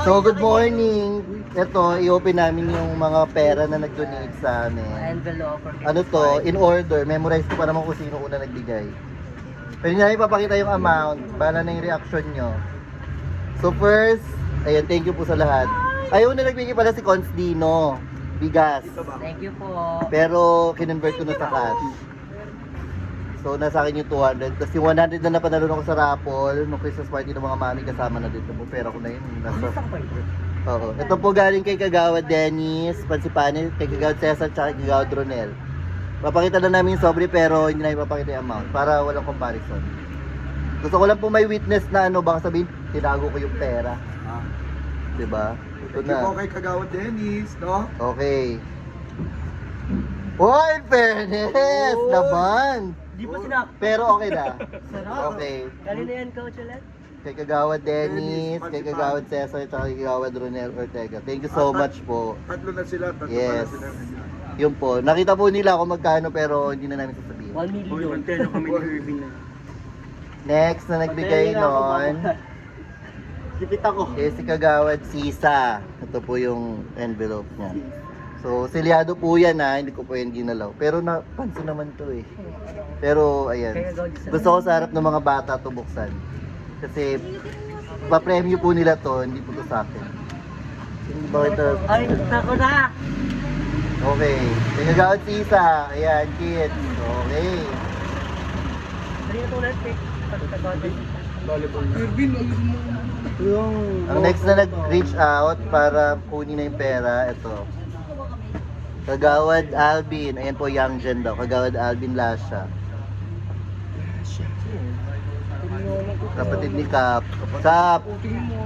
So, good morning. Ito, i-open namin yung mga pera na nag-donate sa amin. Envelope. Ano to, in order. Memorize ko pa naman kung sino una nagbigay. Pwede nyo ipapakita yung amount para na yung reaction nyo. So first, ayan, thank you po sa lahat. Ayaw na nagbigay pala si Constino. Bigas. Thank you po. Pero kinonvert ko na sa cash. So nasa akin yung 200. Tapos yung 100 na napanalo ko sa raffle nung Christmas party ng mga mami kasama na dito po. Pera ko na yun. Nasa... Oo. Ito po galing kay Kagawad Dennis, Pansipani, kay Kagawad Cesar, tsaka kay Kagawad Ronel. Papakita na namin yung sobre pero hindi na ipapakita yung amount para walang comparison. Gusto ko lang po may witness na ano, baka sabihin, tinago ko yung pera. Diba? Ito Thank you na. po kay Kagawad Dennis, no? Okay. Oh, in fairness! Naman! Di pa sinak. Pero okay na. Okay. Kanina yan, Coach ulit? Kay Kagawad Dennis, kay Kagawad Cesar, at kay Kagawad Ronel Ortega. Thank you so much po. Tatlo na sila, tatlo Yes. pa na sila. Yun po. Nakita po nila kung magkano pero hindi na namin sasabihin. 1 million. kami ni Irvin na. Next na nagbigay nun Sipit ako. is si Kagawad Sisa. Ito po yung envelope niya. So, silyado po yan ha. Hindi ko po yan ginalaw. Pero napansin naman to eh. Pero ayan. Gusto ko sa harap ng mga bata to buksan. Kasi pa-premyo po nila to. Hindi po to sa akin. Hindi ba ito? Ay, nako na! Okay. Kay Kagawad Sisa. Ayan, kids. Okay. Dali na ito ulit, eh. Irvin, Ang next na nag-reach out para kunin na yung pera, ito. Kagawad Alvin, ayan po Young Gen daw, Kagawad Alvin Lasha. Kapatid ni Kap. Kap,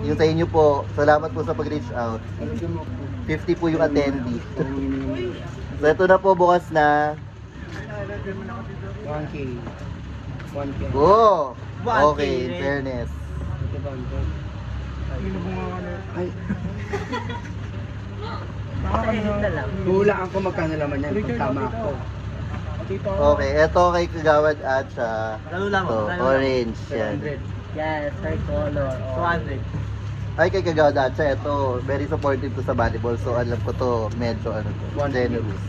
yung sa inyo po, salamat po sa pag-reach out. 50 po yung attendee. So ito na po, bukas na. 1K. 1K. Oh! Okay, in fairness. Ay. Nakakalito na lang. Hulaan ko magkano naman yan kung tama ako. Okay, ito kay Kagawad Atcha. So, orange, yan. Yes, third color. 200. Ay, kay Kagawad Atcha, ito, very supportive to sa volleyball. So, alam ko to, medyo ano to, generous.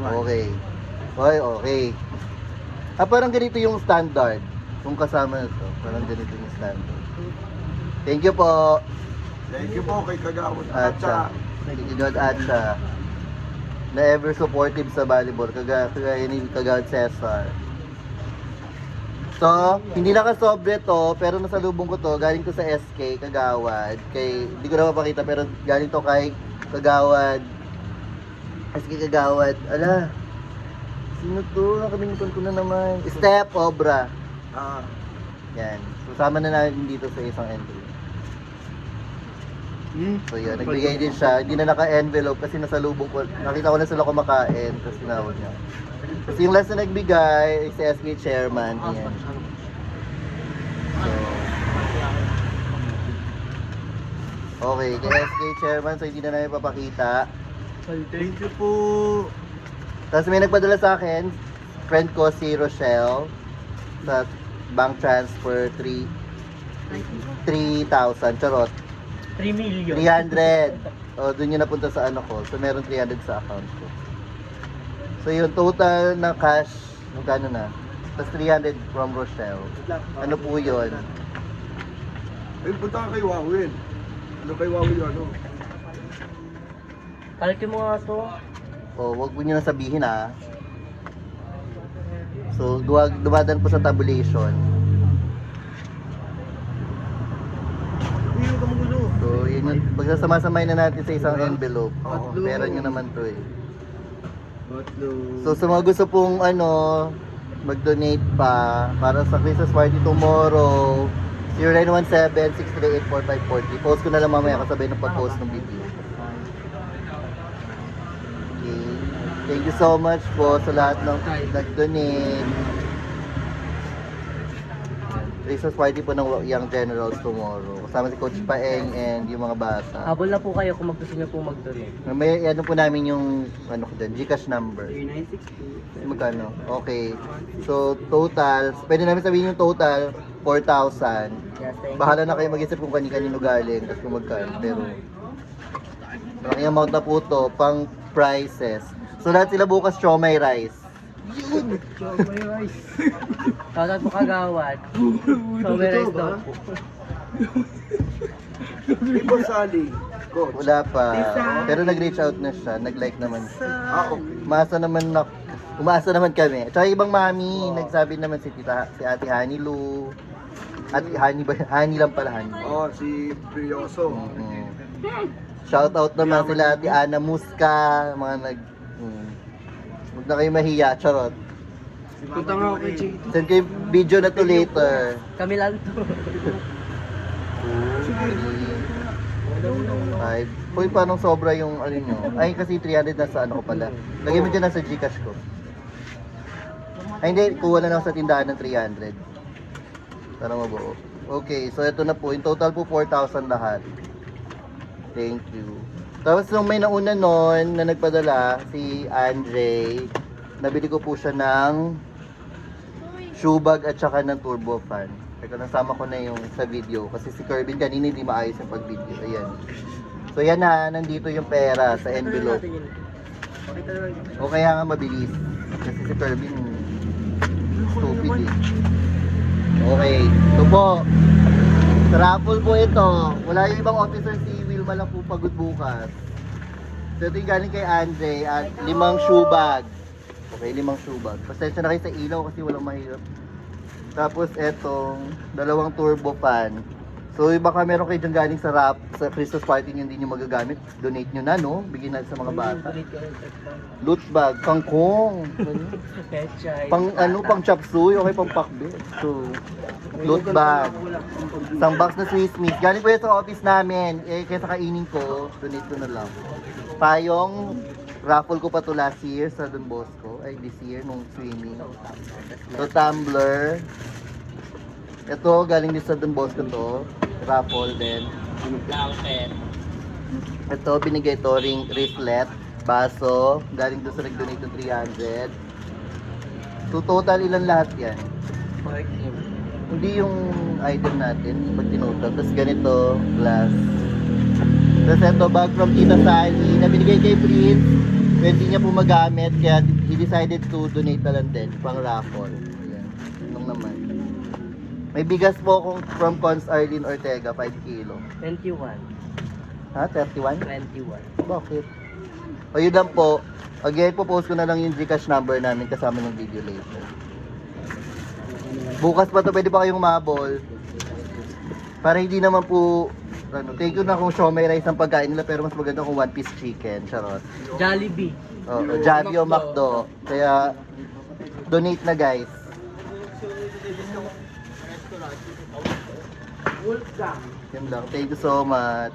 Okay. Okay, okay. Parang ganito yung standard. Kung kasama na to, parang ganito yung standard. Thank you po, Thank you po kay Kagawad Atcha. Kay Kagawad Atcha. Na ever supportive sa volleyball. Kagaya ni Kagawad Cesar. So, hindi nakasobre to, pero nasalubong ko to. Galing to sa SK, Kagawad. Hindi ko na mapakita, pero galing to kay Kagawad. SK Kagawad. Ala, sino to? Nakalimutan ko na naman. Step Obra. Yan. So, sama na natin dito sa isang entry. So yun, nagbigay din siya. Hindi na naka-envelope kasi nasalubong ko. Nakita ko na sila kumakain. Tapos tinawag niya. Kasi yung last na nagbigay is si SK Chairman. Yan. So, okay, kay SK Chairman. So hindi na namin papakita. Thank you po. Tapos may nagpadala sa akin. Friend ko si Rochelle. Sa bank transfer 3,000. Charot. 3 million. 300. O, doon yun napunta sa ano ko. So, meron 300 sa account ko. So, yung total na cash, magkano na? Tapos 300 from Rochelle. Ano po yun? Ay, punta ka kay Wawin. Ano kay Wawin yun, ano? Kalki mo nga to. O, wag mo nyo na sabihin ah. So, dumadaan po sa tabulation. So, yun yung, magsasama-samay na natin sa isang envelope. Pera nyo naman to eh. So, sa mga gusto pong mag-donate pa para sa Christmas party tomorrow, 0917-638-4540. Post ko na lang mamaya kasabay ng pag-post ng video. Okay. Thank you so much po sa lahat ng nag-donate. Christmas party po ng Young Generals tomorrow. Kasama si Coach Paeng and yung mga bata. Habol na po kayo kung gusto niyo po magtuloy. May ano po namin yung ano ko dyan, Gcash number. 3962. Magkano? Okay. So, total, pwede namin sabihin yung total, 4,000. Yes, thank you. Bahala na kayo mag-isip kung kanino galing, tapos kung magkano. Pero, malaking amount na po to, pang prices. So, lahat sila bukas, siomay rice. Shoutout po kagawad. So, may rice daw po. Di ba sali? Coach. Wala pa. Pero nag-reach out na siya, nag-like naman siya. Okay. Umaasa naman kami. Tsaka ibang mami, nagsabi naman si Ate Honey Lou. Ate Honey ba? Honey lang pala, Honey. Si Brioso. Shout out naman sila Ate Ana Musca, mga huwag na kayo mahiya, charot. Punta nga ako kay JT. Send kayo video na to later. Kami lang to. 5. Uy, paano sobra yung ano nyo? Ay, kasi 300 na sa ano ko pala. Lagyan mo dyan na sa Gcash ko. Ay, hindi. Kuha na lang sa tindahan ng 300. Para mabuo. Okay, so ito na po. In total po, 4,000 lahat. Thank you. Tapos nung may nauna nun na nagpadala, si Andre, nabili ko po siya ng shoe bag at saka ng turbo fan. Teka, nasama ko na yung sa video kasi si Kerbin kanina hindi maayos yung pag-video. Ayan. So yan na, nandito yung pera sa envelope. O kaya nga mabilis. Kasi si Kerbin stupid eh. Okay, ito po. Sa raffle po ito. Wala yung ibang officer, si Wilma lang po pagod bukas. So ito yung galing kay Andre at 5 shoe bag. Okay, 5 shoe bag. Pasensya na kayo sa ilaw kasi walang mahirap. Tapos etong 2 turbo fan. So baka meron kayo dyan galing sa Christmas party nyo hindi nyo magagamit. Donate nyo na, no? Bigyan natin sa mga bata. Loot bag, kangkong. Pang pang chop suey, okay, pang pakbet. So, loot bag. Isang box na Swiss Miss. Galing po yan sa office namin. Eh, kaysa kainin ko, donate ko na lang. Payong, raffle ko pa to last year sa Don Bosco. Ay, this year, nung swimming. So, tumbler. Ito, galing din sa Don Bosco to. Raffle din. Blanket. Ito, binigay to, ring wristlet. Baso. Galing doon sa nag-donate ng 300. So, total ilan lahat yan? Hindi yung item natin, pag tinotal. Tapos ganito, glass. Tapos ito, bag from Tita Sally, na binigay kay Prince. Pwede niya po magamit, kaya he decided to donate na lang din, pang raffle. Ayan, nung naman. May bigas po akong from Cons Arlene Ortega, 5 kilo. 21. Ha? 31? 21. Bakit? O yun lang po. Again, post ko na lang yung Gcash number namin kasama ng video later. Bukas pa to, pwede pa kayong mabol. Para hindi naman po, thank you na kung siomay rice ang pagkain nila, pero mas maganda kung one piece chicken, charot. Jollibee. Jollibee o McDo. Kaya, donate na guys. Yan lang. Thank you so much.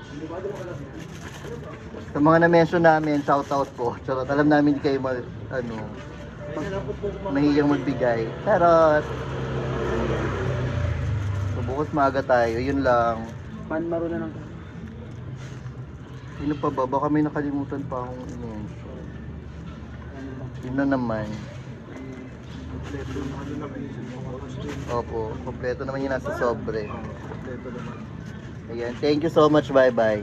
Sa mga na-mention namin, shoutout po. Charot, alam namin di kayo mahiyang magbigay. Charot. So, bukas maaga tayo. Yun lang. Panmaro na lang. Sino pa ba? Baka may nakalimutan pa akong i-mention. Yun na naman. Opo, kompleto naman yung nasa sobre. Ayan, thank you so much. Bye-bye.